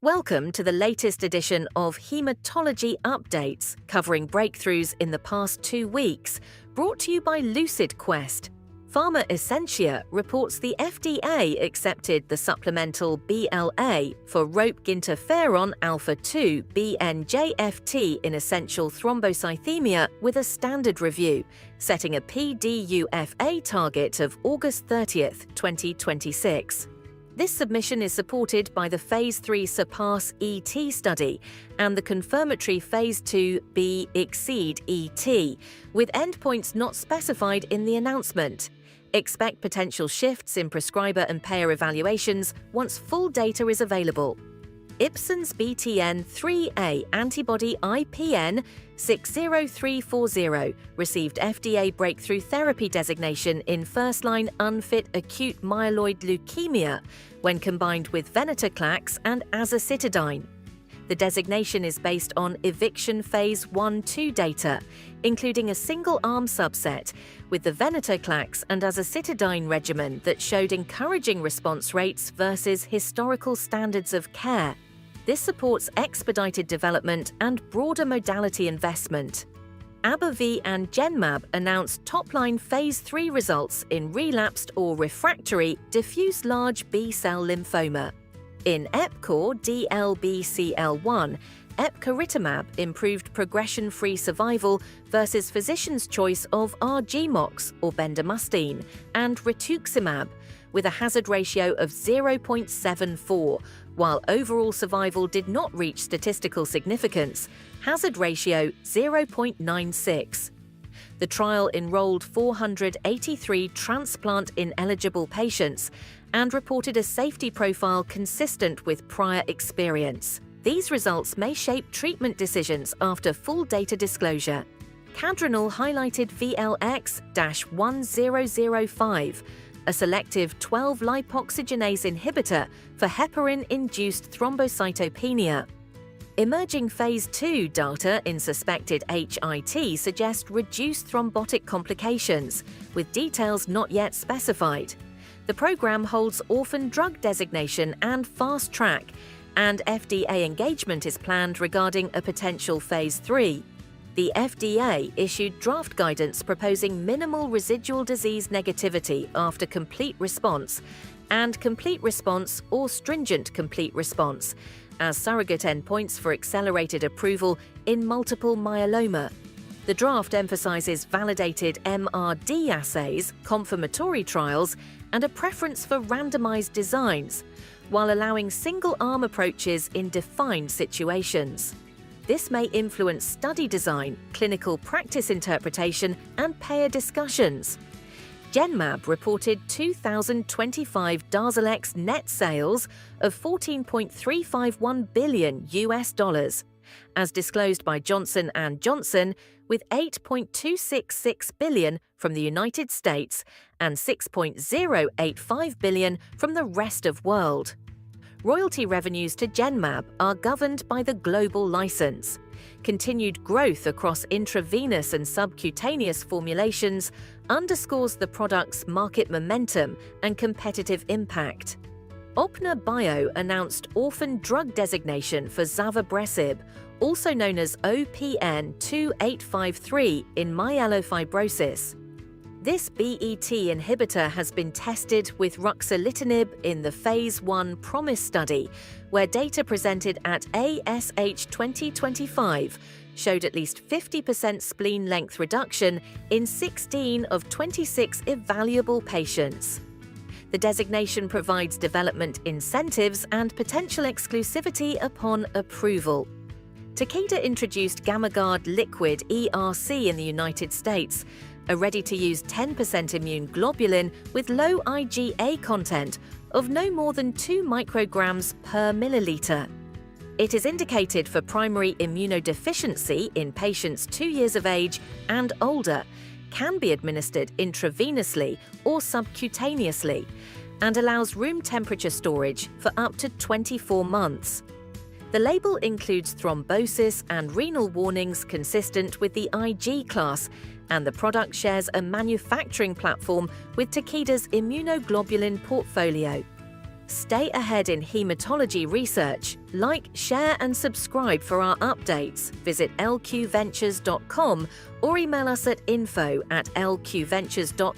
Welcome to the latest edition of Hematology Updates, covering breakthroughs in the past 2 weeks, brought to you by Lucid Quest. Pharma Essentia reports the FDA accepted the supplemental BLA for ropeginterferon alpha-2 BNJFT in essential thrombocythemia with a standard review, setting a PDUFA target of August 30, 2026. This submission is supported by the Phase 3 SURPASS-ET study and the confirmatory Phase 2b EXCEED-ET, with endpoints not specified in the announcement. Expect potential shifts in prescriber and payer evaluations once full data is available. Ipsen's BTN-3A antibody IPN 60340 received FDA Breakthrough Therapy designation in first-line unfit acute myeloid leukemia when combined with venetoclax and azacitidine. The designation is based on eviction phase 1-2 data, including a single-arm subset with the venetoclax and azacitidine regimen that showed encouraging response rates versus historical standards of care. This supports expedited development and broader modality investment. AbbVie and Genmab announced top-line Phase 3 results in relapsed or refractory diffuse large B-cell lymphoma. In Epcor DLBCL1, Epcoritamab improved progression-free survival versus physician's choice of R-GemOx or bendamustine and rituximab, with a hazard ratio of 0.74, while overall survival did not reach statistical significance, hazard ratio 0.96. The trial enrolled 483 transplant-ineligible patients and reported a safety profile consistent with prior experience. These results may shape treatment decisions after full data disclosure. Cadrenal highlighted VLX-1005, a selective 12-lipoxygenase inhibitor for heparin-induced thrombocytopenia. Emerging Phase 2 data in suspected HIT suggest reduced thrombotic complications, with details not yet specified. The program holds orphan drug designation and fast track, and FDA engagement is planned regarding a potential Phase 3. The FDA issued draft guidance proposing minimal residual disease negativity after complete response and complete response or stringent complete response as surrogate endpoints for accelerated approval in multiple myeloma. The draft emphasizes validated MRD assays, confirmatory trials, and a preference for randomized designs, while allowing single-arm approaches in defined situations. This may influence study design, clinical practice interpretation, and payer discussions. Genmab reported 2025 DARZALEX net sales of $14.351 billion, as disclosed by Johnson & Johnson, with $8.266 billion from the United States and $6.085 billion from the rest of world. Royalty revenues to Genmab are governed by the global license. Continued growth across intravenous and subcutaneous formulations underscores the product's market momentum and competitive impact. Opna Bio announced orphan drug designation for Zavabresib, also known as OPN 2853 in myelofibrosis. This BET inhibitor has been tested with ruxolitinib in the Phase 1 PROMISE study, where data presented at ASH 2025 showed at least 50% spleen length reduction in 16 of 26 evaluable patients. The designation provides development incentives and potential exclusivity upon approval. Takeda introduced GammaGuard Liquid ERC in the United States, a ready-to-use 10% immune globulin with low IgA content of no more than 2 micrograms per milliliter. It is indicated for primary immunodeficiency in patients 2 years of age and older, can be administered intravenously or subcutaneously, and allows room temperature storage for up to 24 months. The label includes thrombosis and renal warnings consistent with the IG class, and the product shares a manufacturing platform with Takeda's immunoglobulin portfolio. Stay ahead in hematology research. Like, share and subscribe for our updates. Visit lqventures.com or email us at info@lqventures.com